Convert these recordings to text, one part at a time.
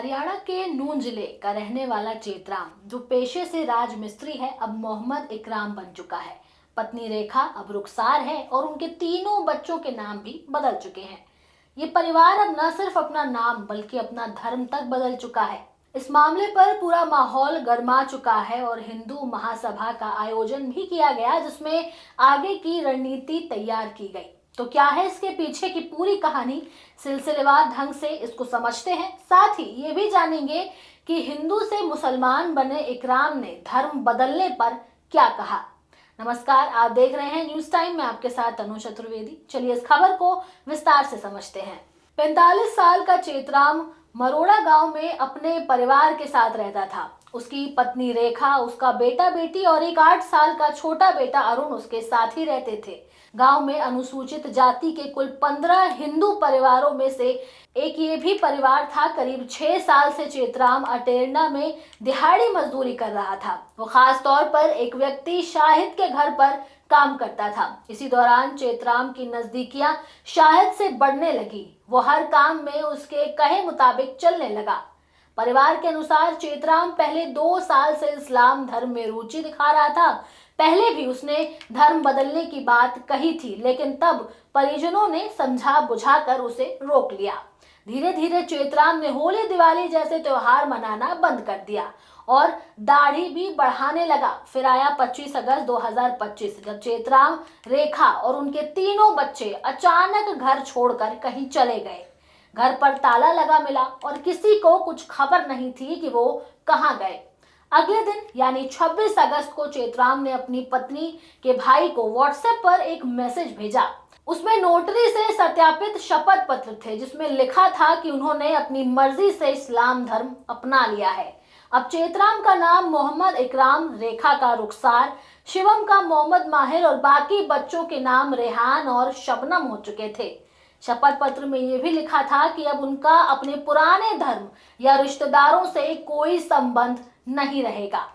हरियाणा के नूंह जिले का रहने वाला चेतराम, जो पेशे से राजमिस्त्री है, अब मोहम्मद इकराम बन चुका है। पत्नी रेखा अब रुखसार है और उनके तीनों बच्चों के नाम भी बदल चुके हैं। ये परिवार अब न सिर्फ अपना नाम बल्कि अपना धर्म तक बदल चुका है। इस मामले पर पूरा माहौल गर्मा चुका है और हिंदू महासभा का आयोजन भी किया गया, जिसमें आगे की रणनीति तैयार की गई। तो क्या है इसके पीछे की पूरी कहानी, सिलसिलेवार ढंग से इसको समझते हैं। साथ ही ये भी जानेंगे कि हिंदू से मुसलमान बने इकराम ने धर्म बदलने पर क्या कहा। नमस्कार, आप देख रहे हैं न्यूज टाइम में, आपके साथ अनु चतुर्वेदी। चलिए इस खबर को विस्तार से समझते हैं। 45 साल का चेतराम मरोड़ा गांव में अपने परिवार के साथ रहता था। उसकी पत्नी रेखा, उसका बेटा बेटी और एक 8 साल का छोटा बेटा अरुण उसके साथ ही रहते थे। गांव में अनुसूचित जाति के कुल 15 हिंदू परिवारों में से एक ये भी परिवार था। करीब 6 साल से चेतराम अटेरना में दिहाड़ी मजदूरी कर रहा था। वो खास तौर पर एक व्यक्ति शाहिद के घर पर काम करता था। इसी दौरान चेतराम की नजदीकियां शाहिद से बढ़ने लगी। वो हर काम में उसके कहे मुताबिक चलने लगा। परिवार के अनुसार चेतराम पहले 2 साल से इस्लाम धर्म में रुचि दिखा रहा था। पहले भी उसने धर्म बदलने की बात कही थी, लेकिन तब परिजनों ने समझा बुझाकर उसे रोक लिया। धीरे धीरे चेतराम ने होली दिवाली जैसे त्योहार मनाना बंद कर दिया और दाढ़ी भी बढ़ाने लगा। फिर आया 25 अगस्त 2025, जब चेतराम, रेखा और उनके तीनों बच्चे अचानक घर छोड़कर कहीं चले गए। घर पर ताला लगा मिला और किसी को कुछ खबर नहीं थी कि वो कहाँ गए। अगले दिन यानी 26 अगस्त को चेतराम ने अपनी पत्नी के भाई को व्हाट्सएप पर एक मैसेज भेजा। उसमें नोटरी से सत्यापित शपथ पत्र थे, जिसमें लिखा था कि उन्होंने अपनी मर्जी से इस्लाम धर्म अपना लिया है। अब चेतराम का नाम मोहम्मद इकराम, रेखा का रुखसार, शिवम का मोहम्मद माहिर और बाकी बच्चों के नाम रेहान और शबनम हो चुके थे। शपथ पत्र में यह भी लिखा था कि अब उनका अपने पुराने धर्म या रिश्तेदारों से कोई संबंध नहीं रहेगा।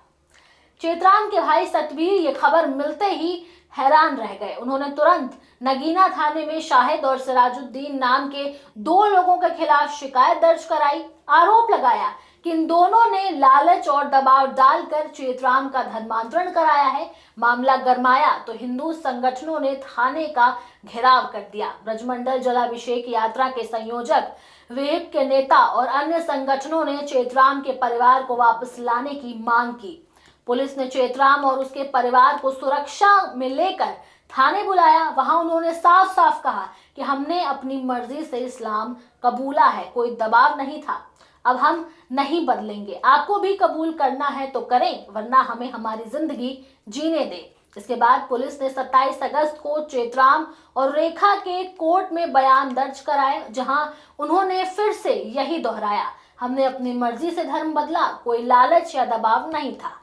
चेतराम के भाई सतवीर ये खबर मिलते ही हैरान रह गए। उन्होंने तुरंत नगीना थाने में शाहिद और सिराजुद्दीन नाम के 2 लोगों के खिलाफ शिकायत दर्ज कराई। आरोप लगाया कि इन दोनों ने लालच और दबाव डालकर चेतराम का धर्मांतरण कराया है। मामला गरमाया तो हिंदू संगठनों ने थाने का घेराव कर दिया। ब्रजमंडल जलाभिषेक यात्रा के संयोजक, विहिप के नेता और अन्य संगठनों ने चेतराम के परिवार को वापस लाने की मांग की। पुलिस ने चेतराम और उसके परिवार को सुरक्षा में लेकर थाने बुलाया। वहां उन्होंने साफ साफ कहा कि हमने अपनी मर्जी से इस्लाम कबूला है, कोई दबाव नहीं था। अब हम नहीं बदलेंगे। आपको भी कबूल करना है तो करें, वरना हमें हमारी जिंदगी जीने दें। इसके बाद पुलिस ने 27 अगस्त को चेतराम और रेखा के कोर्ट में बयान दर्ज कराए, जहां उन्होंने फिर से यही दोहराया, हमने अपनी मर्जी से धर्म बदला, कोई लालच या दबाव नहीं था।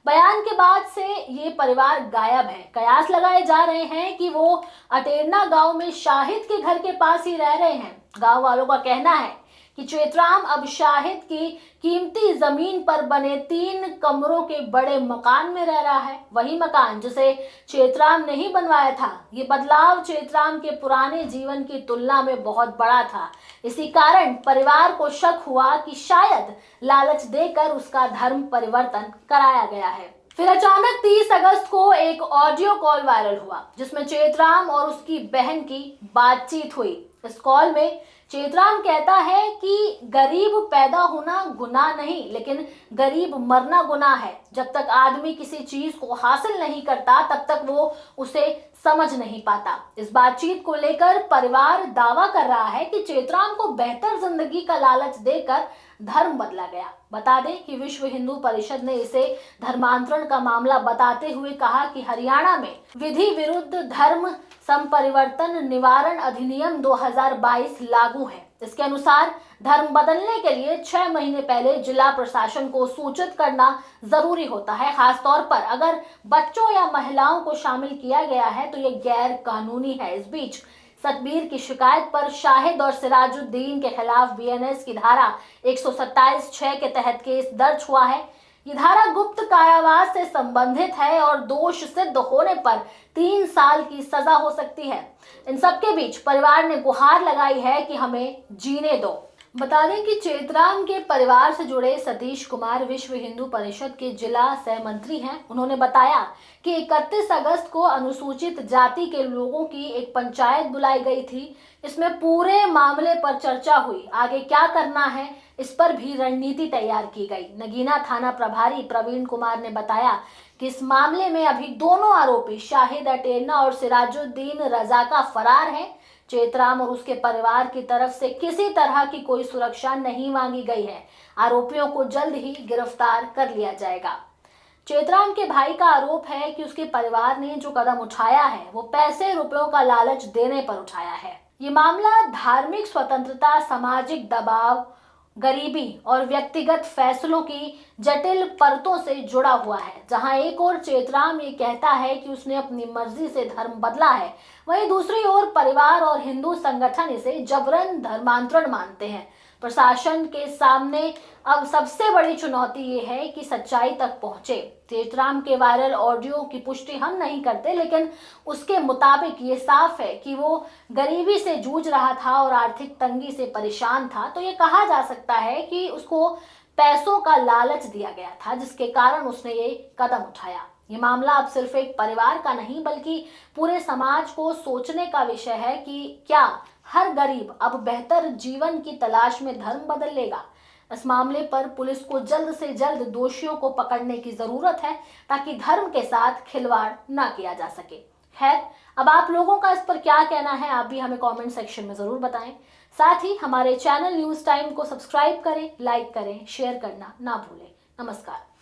बयान के बाद से ये परिवार गायब है। कयास लगाए जा रहे हैं कि वो अटेरना गांव में शाहिद के घर के पास ही रह रहे हैं। गांव वालों का कहना है कि चेतराम अब शाहिद की कीमती जमीन पर बने 3 कमरों के बड़े मकान में रह रहा है, वही मकान जिसे चेतराम ने ही बनवाया था। ये बदलाव चेतराम के पुराने जीवन की तुलना में बहुत बड़ा था। इसी कारण परिवार को शक हुआ कि शायद लालच देकर उसका धर्म परिवर्तन कराया गया है। फिर अचानक 30 अगस्त को एक ऑडियो कॉल वायरल हुआ, जिसमें चेतराम और उसकी बहन की बातचीत हुई। इस कॉल में चेतराम कहता है कि गरीब पैदा होना गुनाह नहीं, लेकिन गरीब मरना गुनाह है। जब तक आदमी किसी चीज को हासिल नहीं करता, तब तक वो उसे समझ नहीं पाता। इस बातचीत को लेकर परिवार दावा कर रहा है कि चेतराम को बेहतर जिंदगी का लालच देकर धर्म बदला गया। बता दें कि विश्व हिंदू परिषद ने इसे धर्मांतरण का मामला बताते हुए कहा कि हरियाणा में विधि विरुद्ध धर्म संपरिवर्तन निवारण अधिनियम 2022 लागू है। इसके अनुसार धर्म बदलने के लिए 6 महीने पहले जिला प्रशासन को सूचित करना जरूरी होता है। खासतौर पर अगर बच्चों या महिलाओं को शामिल किया गया है तो ये गैर कानूनी है। इस बीच सतबीर की शिकायत पर शाहिद और सिराजुद्दीन के खिलाफ बीएनएस की धारा 127(6) के तहत केस दर्ज हुआ है। ये धारा गुप्त कारावास से संबंधित है और दोष सिद्ध होने पर 3 साल की सजा हो सकती है। इन सबके बीच परिवार ने गुहार लगाई है कि हमें जीने दो। बता दें कि चेतराम के परिवार से जुड़े सतीश कुमार विश्व हिंदू परिषद के जिला सह मंत्री हैं। उन्होंने बताया कि 31 अगस्त को अनुसूचित जाति के लोगों की एक पंचायत बुलाई गई थी। इसमें पूरे मामले पर चर्चा हुई, आगे क्या करना है इस पर भी रणनीति तैयार की गई। नगीना थाना प्रभारी प्रवीण कुमार ने बताया कि इस मामले में अभी दोनों आरोपी शाहिद अटेरना और सिराजुद्दीन रजाका फरार हैं। चेतराम और उसके परिवार की तरफ से किसी तरह की कोई सुरक्षा नहीं मांगी गई है। आरोपियों को जल्द ही गिरफ्तार कर लिया जाएगा। चेतराम के भाई का आरोप है कि उसके परिवार ने जो कदम उठाया है वो पैसे रुपयों का लालच देने पर उठाया है। ये मामला धार्मिक स्वतंत्रता, सामाजिक दबाव, गरीबी और व्यक्तिगत फैसलों की जटिल परतों से जुड़ा हुआ है। जहां एक ओर चेतराम ये कहता है कि उसने अपनी मर्जी से धर्म बदला है, वहीं दूसरी ओर परिवार और हिंदू संगठन इसे जबरन धर्मांतरण मानते हैं। प्रशासन के सामने अब सबसे बड़ी चुनौती ये है कि सच्चाई तक पहुंचे। चेतराम के वायरल ऑडियो की पुष्टि हम नहीं करते, लेकिन उसके मुताबिक ये साफ है कि वो गरीबी से जूझ रहा था और आर्थिक तंगी से परेशान था। तो ये कहा जा सकता है कि उसको पैसों का लालच दिया गया था, जिसके कारण उसने ये कदम उठाया। ये मामला अब सिर्फ एक परिवार का नहीं बल्कि पूरे समाज को सोचने का विषय है कि क्या हर गरीब अब बेहतर जीवन की तलाश में धर्म बदल लेगा। इस मामले पर पुलिस को जल्द से जल्द दोषियों को पकड़ने की जरूरत है ताकि धर्म के साथ खिलवाड़ न किया जा सके। खैर, अब आप लोगों का इस पर क्या कहना है, आप भी हमें कमेंट सेक्शन में जरूर बताएं। साथ ही हमारे चैनल न्यूज टाइम को सब्सक्राइब करें, लाइक करें, शेयर करना ना भूलें। नमस्कार।